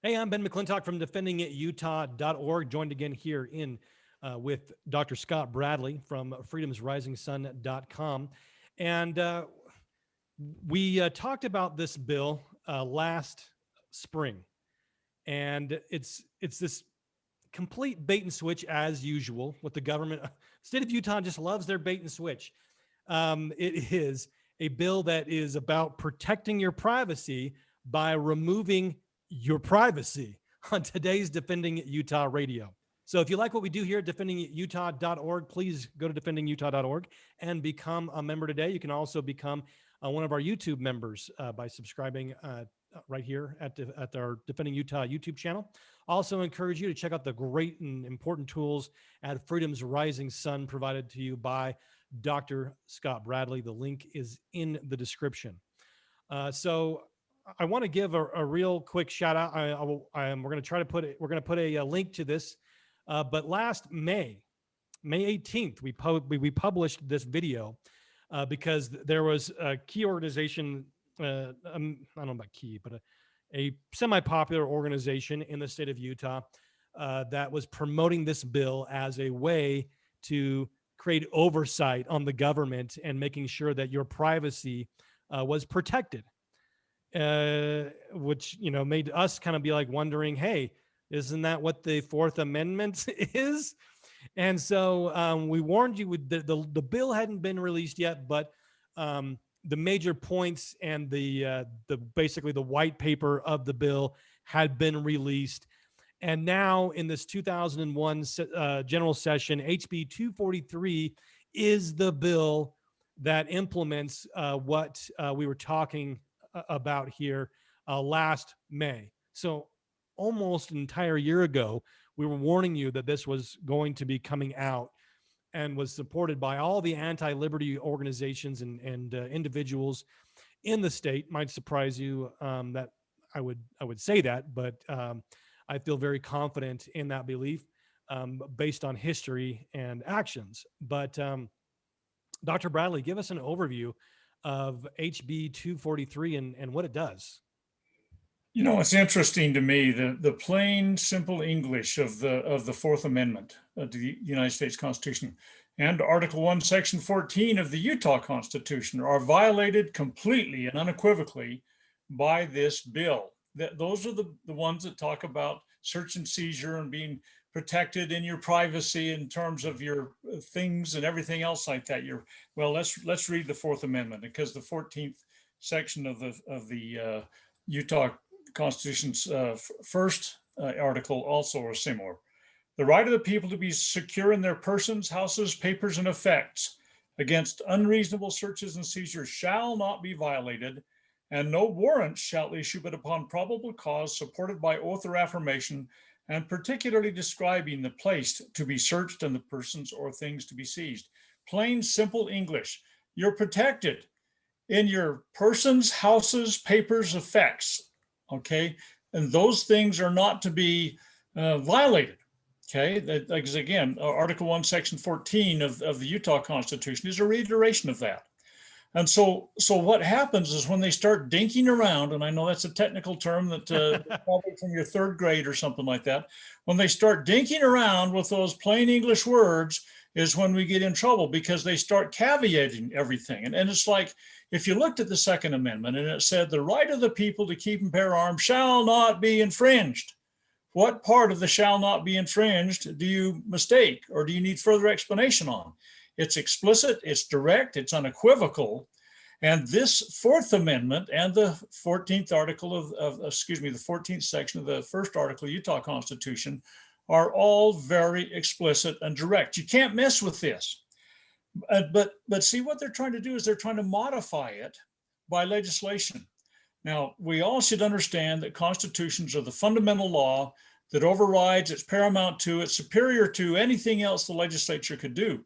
Hey, I'm Ben McClintock from defendingutah.org, joined again here in with Dr. Scott Bradley from freedomsrisingsun.com. And we talked about this bill last spring, and it's this complete bait and switch as usual with the government. State of Utah just loves their bait and switch. It is a bill that is about protecting your privacy by removing your privacy on today's Defending Utah Radio. So if you like what we do here at defendingutah.org, please go to defendingutah.org and become a member today. You can also become one of our YouTube members by subscribing right here at our Defending Utah YouTube channel. Also encourage you to check out the great and important tools at Freedom's Rising Sun provided to you by Dr. Scott Bradley. The link is in the description. So I want to give a real quick shout out. We're going to try to put it. We're going to put a link to this. But last May 18th, we published this video because there was a key organization. I don't know about key, but a semi-popular organization in the state of Utah that was promoting this bill as a way to create oversight on the government and making sure that your privacy was protected. Which, made us kind of be like wondering, hey, isn't that what the Fourth Amendment is? And so we warned you with the bill hadn't been released yet, but the major points and the basically the white paper of the bill had been released. And now in this 2001 general session, HB243 is the bill that implements what we were talking about here last May. So almost an entire year ago, we were warning you that this was going to be coming out and was supported by all the anti-liberty organizations and individuals in the state. Might surprise you that I would say that, but I feel very confident in that belief based on history and actions. But Dr. Bradley, give us an overview of HB 243 and what it does. It's interesting to me the plain, simple English of the Fourth Amendment to the United States Constitution and Article 1, Section 14 of the Utah Constitution are violated completely and unequivocally by this bill. Those are the ones that talk about search and seizure and being protected in your privacy in terms of your things and everything else like that. Let's read the Fourth Amendment, because the 14th section of the Utah Constitution's first article also are similar. The right of the people to be secure in their persons, houses, papers, and effects against unreasonable searches and seizures shall not be violated, and no warrant shall issue but upon probable cause supported by oath or affirmation, and particularly describing the place to be searched and the persons or things to be seized. Plain, simple English. You're protected in your persons, houses, papers, effects, okay? And those things are not to be violated, okay? Because again, Article 1, Section 14 of the Utah Constitution is a reiteration of that. And so what happens is when they start dinking around, and I know that's a technical term that probably from your third grade or something like that, when they start dinking around with those plain English words is when we get in trouble, because they start caveating everything. And it's like, if you looked at the Second Amendment and it said the right of the people to keep and bear arms shall not be infringed. What part of the shall not be infringed do you mistake, or do you need further explanation on? It's explicit, it's direct, it's unequivocal. And this Fourth Amendment and the 14th article the 14th section of the first article of the Utah Constitution are all very explicit and direct. You can't mess with this. But see, what they're trying to do is they're trying to modify it by legislation. Now, we all should understand that constitutions are the fundamental law that overrides, it's paramount to, it's superior to anything else the legislature could do.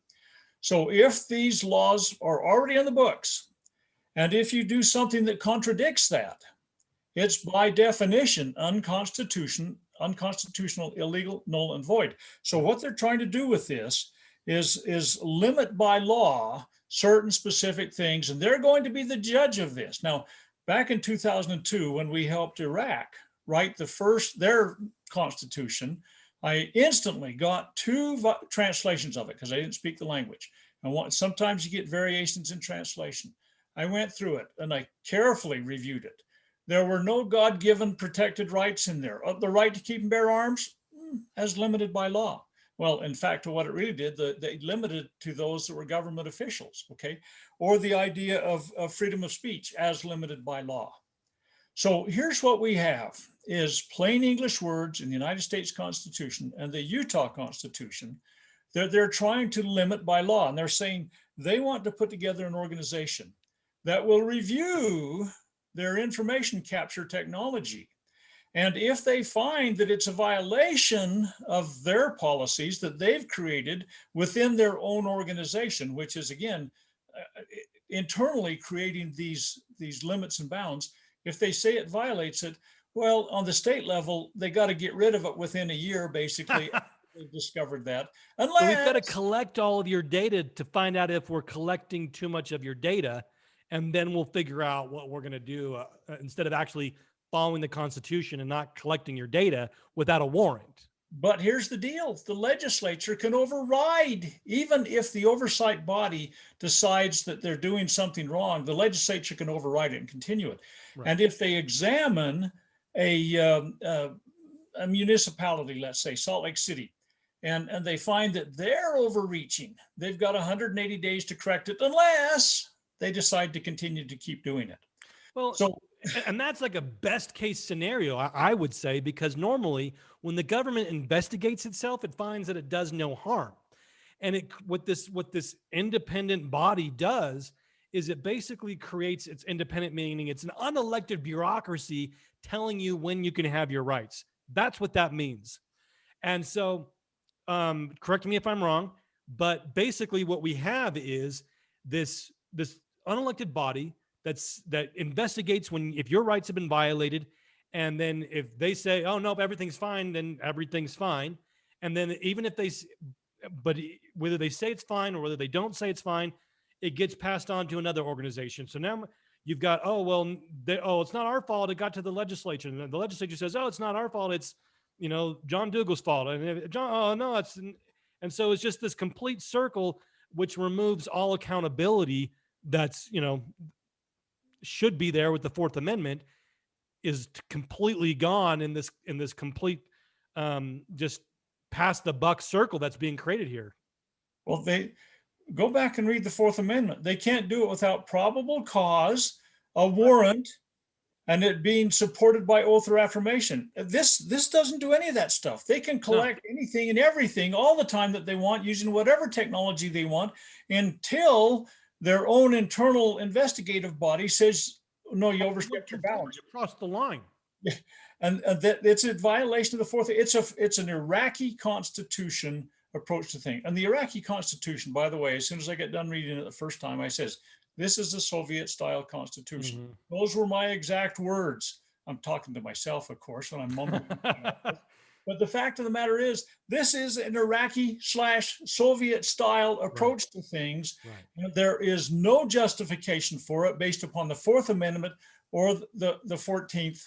So if these laws are already in the books, and if you do something that contradicts that, it's by definition unconstitutional, illegal, null, and void. So what they're trying to do with this is limit by law certain specific things, and they're going to be the judge of this. Now, back in 2002, when we helped Iraq, write their constitution, I instantly got two translations of it because I didn't speak the language. And sometimes you get variations in translation. I went through it and I carefully reviewed it. There were no God-given protected rights in there. The right to keep and bear arms, as limited by law. Well, in fact, what it really did, they limited to those that were government officials, okay? Or the idea of freedom of speech as limited by law. So here's what we have is plain English words in the United States Constitution and the Utah Constitution. They're trying to limit by law, and they're saying they want to put together an organization that will review their information capture technology. And if they find that it's a violation of their policies that they've created within their own organization, which is, again, internally creating these limits and bounds, if they say it violates it, well, on the state level, they got to get rid of it within a year, basically. They've discovered that. Unless so we've got to collect all of your data to find out if we're collecting too much of your data, and then we'll figure out what we're going to do instead of actually following the Constitution and not collecting your data without a warrant. But here's the deal. The legislature can override, even if the oversight body decides that they're doing something wrong, the legislature can override it and continue it. Right. And if they examine a municipality, let's say Salt Lake City, and they find that they're overreaching, they've got 180 days to correct it unless they decide to continue to keep doing it. Well, so, and that's like a best case scenario, I would say, because normally when the government investigates itself, it finds that it does no harm. And what this independent body does is it basically creates its independent, meaning it's an unelected bureaucracy telling you when you can have your rights. That's what that means. And so, correct me if I'm wrong, but basically what we have is this unelected body that investigates if your rights have been violated. And then if they say, oh, no, everything's fine, then everything's fine. And then even if but whether they say it's fine or whether they don't say it's fine, it gets passed on to another organization. So now you've got, it's not our fault. It got to the legislature. And the legislature says, oh, it's not our fault. It's, John Dougal's fault. And and so it's just this complete circle, which removes all accountability that's, should be there with the Fourth Amendment, is completely gone in this complete just pass the buck circle that's being created here. Well, they go back and read the Fourth Amendment. They can't do it without probable cause, a warrant, and it being supported by oath or affirmation. This doesn't do any of that stuff. They can collect anything and everything all the time that they want using whatever technology they want until their own internal investigative body says, no, you overstepped your bounds. You crossed the line. Yeah. And that it's a violation of the Fourth. It's an Iraqi Constitution approach to things. And the Iraqi Constitution, by the way, as soon as I get done reading it the first time, I says, this is a Soviet-style constitution. Mm-hmm. Those were my exact words. I'm talking to myself, of course, when I'm mumbling. But the fact of the matter is, this is an Iraqi/Soviet style approach to things. Right. There is no justification for it based upon the Fourth Amendment or the 14th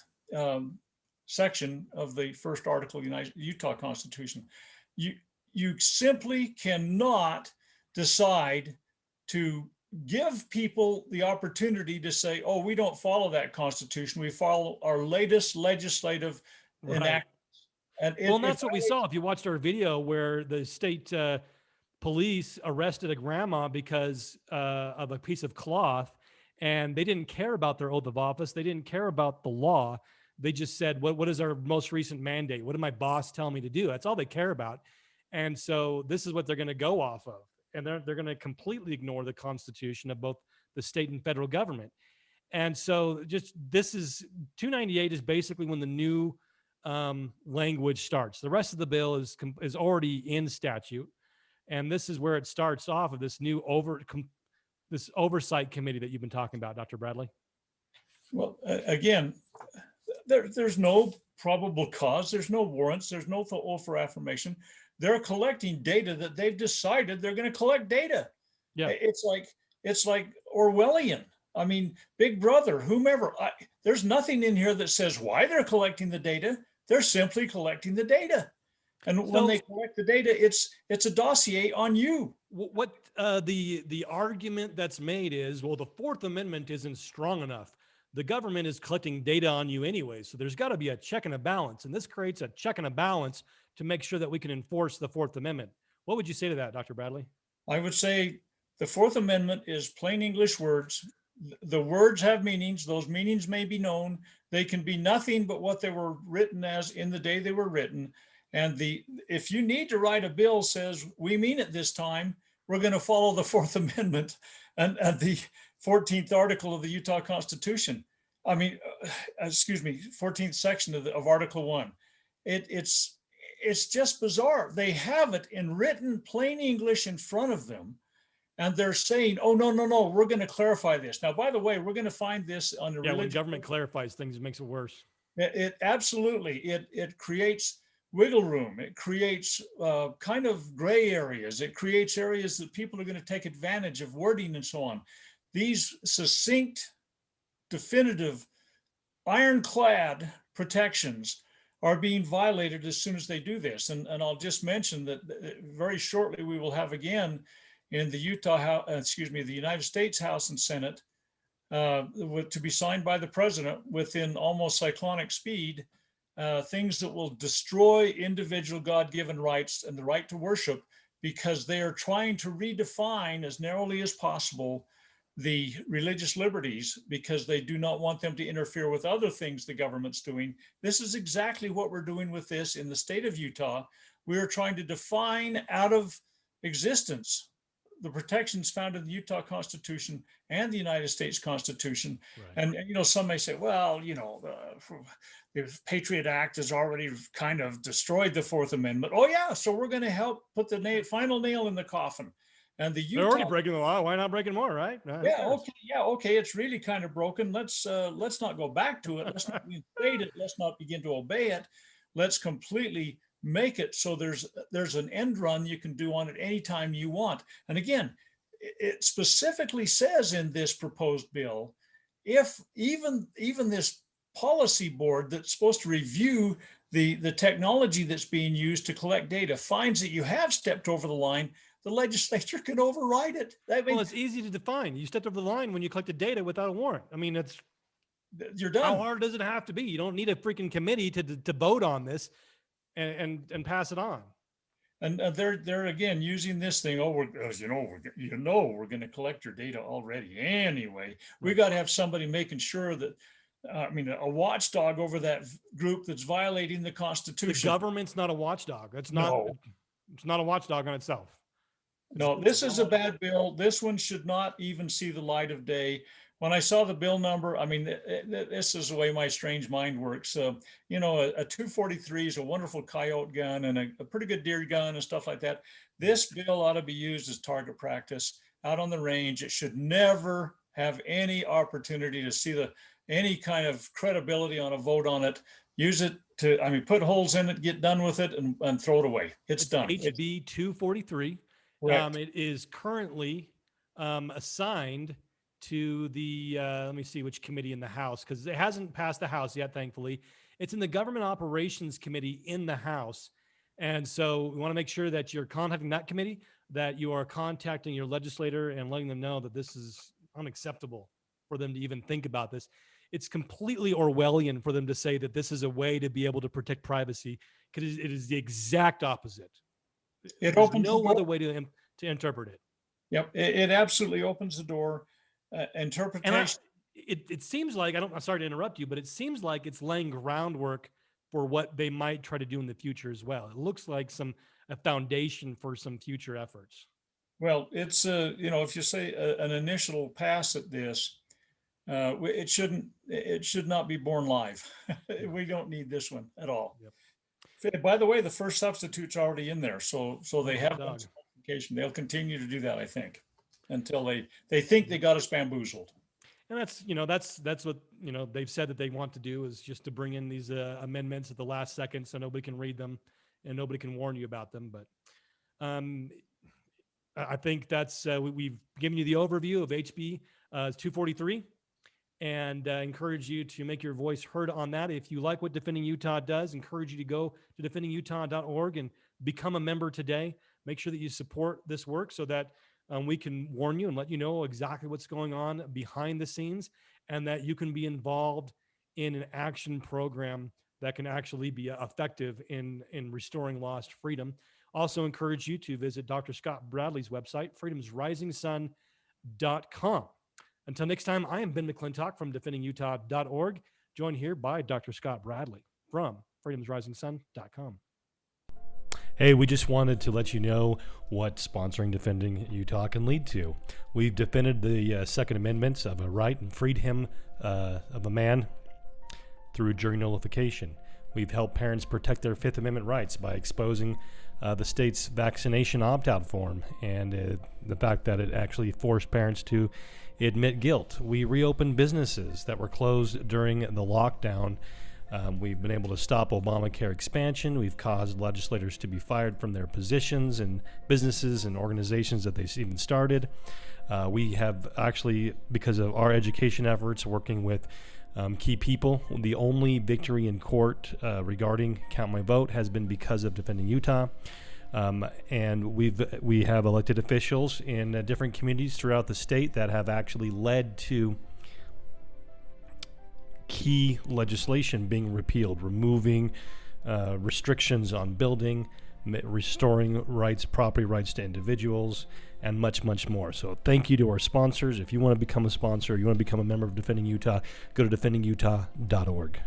section of the first article of the Utah Constitution. You simply cannot decide to give people the opportunity to say, oh, we don't follow that Constitution. We follow our latest legislative enactment. And that's what we saw. If you watched our video where the state police arrested a grandma because of a piece of cloth, and they didn't care about their oath of office. They didn't care about the law. They just said, what is our most recent mandate? What did my boss tell me to do? That's all they care about. And so this is what they're going to go off of. And they're going to completely ignore the Constitution of both the state and federal government. And so this is 298 is basically when the new language starts. The rest of the bill is already in statute, and this is where it starts off of this new this oversight committee that you've been talking about, Dr. Bradley. Well, again, there's no probable cause, there's no warrants, there's no oath or affirmation. They're collecting data that they've decided they're going to collect data. Yeah, it's like Orwellian. I mean, Big Brother, whomever, there's nothing in here that says why they're collecting the data. They're simply collecting the data. And when they So collect the data, it's a dossier on you. what the argument that's made is, well, the Fourth Amendment isn't strong enough. The government is collecting data on you anyway, so there's got to be a check and a balance, and this creates a check and a balance to make sure that we can enforce the Fourth Amendment. What would you say to that, Dr. Bradley? I would say the Fourth Amendment is plain English words. The words have meanings. Those meanings may be known. They can be nothing but what they were written as in the day they were written. And if you need to write a bill says we mean it this time, we're going to follow the Fourth Amendment and the 14th article of the Utah Constitution. I mean, excuse me, 14th section of Article 1. It's just bizarre. They have it in written plain English in front of them, and they're saying, "Oh no, we're going to clarify this." Now, by the way, we're going to find this on the when government clarifies things, it makes it worse. It absolutely it creates wiggle room. It creates kind of gray areas. It creates areas that people are going to take advantage of wording and so on. These succinct, definitive, ironclad protections are being violated as soon as they do this. And I'll just mention that very shortly we will have again in the the United States House and Senate to be signed by the president within almost cyclonic speed, things that will destroy individual God-given rights and the right to worship, because they are trying to redefine as narrowly as possible the religious liberties, because they do not want them to interfere with other things the government's doing. This is exactly what we're doing with this in the state of Utah. We are trying to define out of existence the protections found in the Utah Constitution and the United States Constitution. Right. And, some may say, well, the Patriot Act has already kind of destroyed the Fourth Amendment. Oh yeah, so we're going to help put the final nail in the coffin. And they're already breaking the law. Why not breaking more, right? Okay. It's really kind of broken. Let's not go back to it. Let's not reinstate it. Let's not begin to obey it. Let's completely make it so there's an end run you can do on it anytime you want. And again, it specifically says in this proposed bill, if even this policy board that's supposed to review the technology that's being used to collect data finds that you have stepped over the line, the legislature can override it. Well, it's easy to define. You stepped over the line when you collected data without a warrant. I mean, you're done. How hard does it have to be? You don't need a freaking committee to vote on this and pass it on. And they're again using this thing. Oh, we're going to collect your data already anyway. We got to have somebody making sure that. A watchdog over that group that's violating the Constitution. The government's not a watchdog. It's not a watchdog on itself. No, this is a bad bill. This one should not even see the light of day. When I saw the bill number, this is the way my strange mind works. A 243 is a wonderful coyote gun and a pretty good deer gun and stuff like that. This bill ought to be used as target practice out on the range. It should never have any opportunity to see any kind of credibility on a vote on it. Use it to, put holes in it, get done with it, and throw it away. It's done. HB243. It is currently assigned to the, let me see which committee in the House, because it hasn't passed the House yet, thankfully. It's in the Government Operations Committee in the House. And so we want to make sure that you're contacting that committee, that you are contacting your legislator and letting them know that this is unacceptable for them to even think about this. It's completely Orwellian for them to say that this is a way to be able to protect privacy, because it is the exact opposite. It opens no other way to interpret it. Yep, it absolutely opens the door. Interpretation. And it seems like, I'm sorry to interrupt you, but it seems like it's laying groundwork for what they might try to do in the future as well. It looks like a foundation for some future efforts. Well, it's if you say an initial pass at this, it should not be born live. We don't need this one at all. Yep. By the way, the first substitute's already in there, so they have notification. They'll continue to do that, I think, until they think they got us bamboozled. And that's what they've said that they want to do, is just to bring in these amendments at the last second so nobody can read them and nobody can warn you about them. But I think that's we've given you the overview of HB is 243. And encourage you to make your voice heard on that. If you like what Defending Utah does, encourage you to go to defendingutah.org and become a member today. Make sure that you support this work so that we can warn you and let you know exactly what's going on behind the scenes, and that you can be involved in an action program that can actually be effective in restoring lost freedom. Also encourage you to visit Dr. Scott Bradley's website, freedomsrisingsun.com. Until next time, I am Ben McClintock from defendingutah.org, joined here by Dr. Scott Bradley from freedomsrisingsun.com. Hey, we just wanted to let you know what sponsoring Defending Utah can lead to. We've defended the Second Amendment of a right and freed him of a man through jury nullification. We've helped parents protect their Fifth Amendment rights by exposing the state's vaccination opt-out form and the fact that it actually forced parents to admit guilt. We reopened businesses that were closed during the lockdown. We've been able to stop Obamacare expansion. We've caused legislators to be fired from their positions in businesses and organizations that they even started. We have actually, because of our education efforts, working with key people, the only victory in court regarding Count My Vote has been because of Defending Utah. And we have elected officials in different communities throughout the state that have actually led to key legislation being repealed, removing restrictions on building, restoring rights, property rights to individuals, and much, much more. So thank you to our sponsors. If you want to become a sponsor, you want to become a member of Defending Utah, go to defendingutah.org.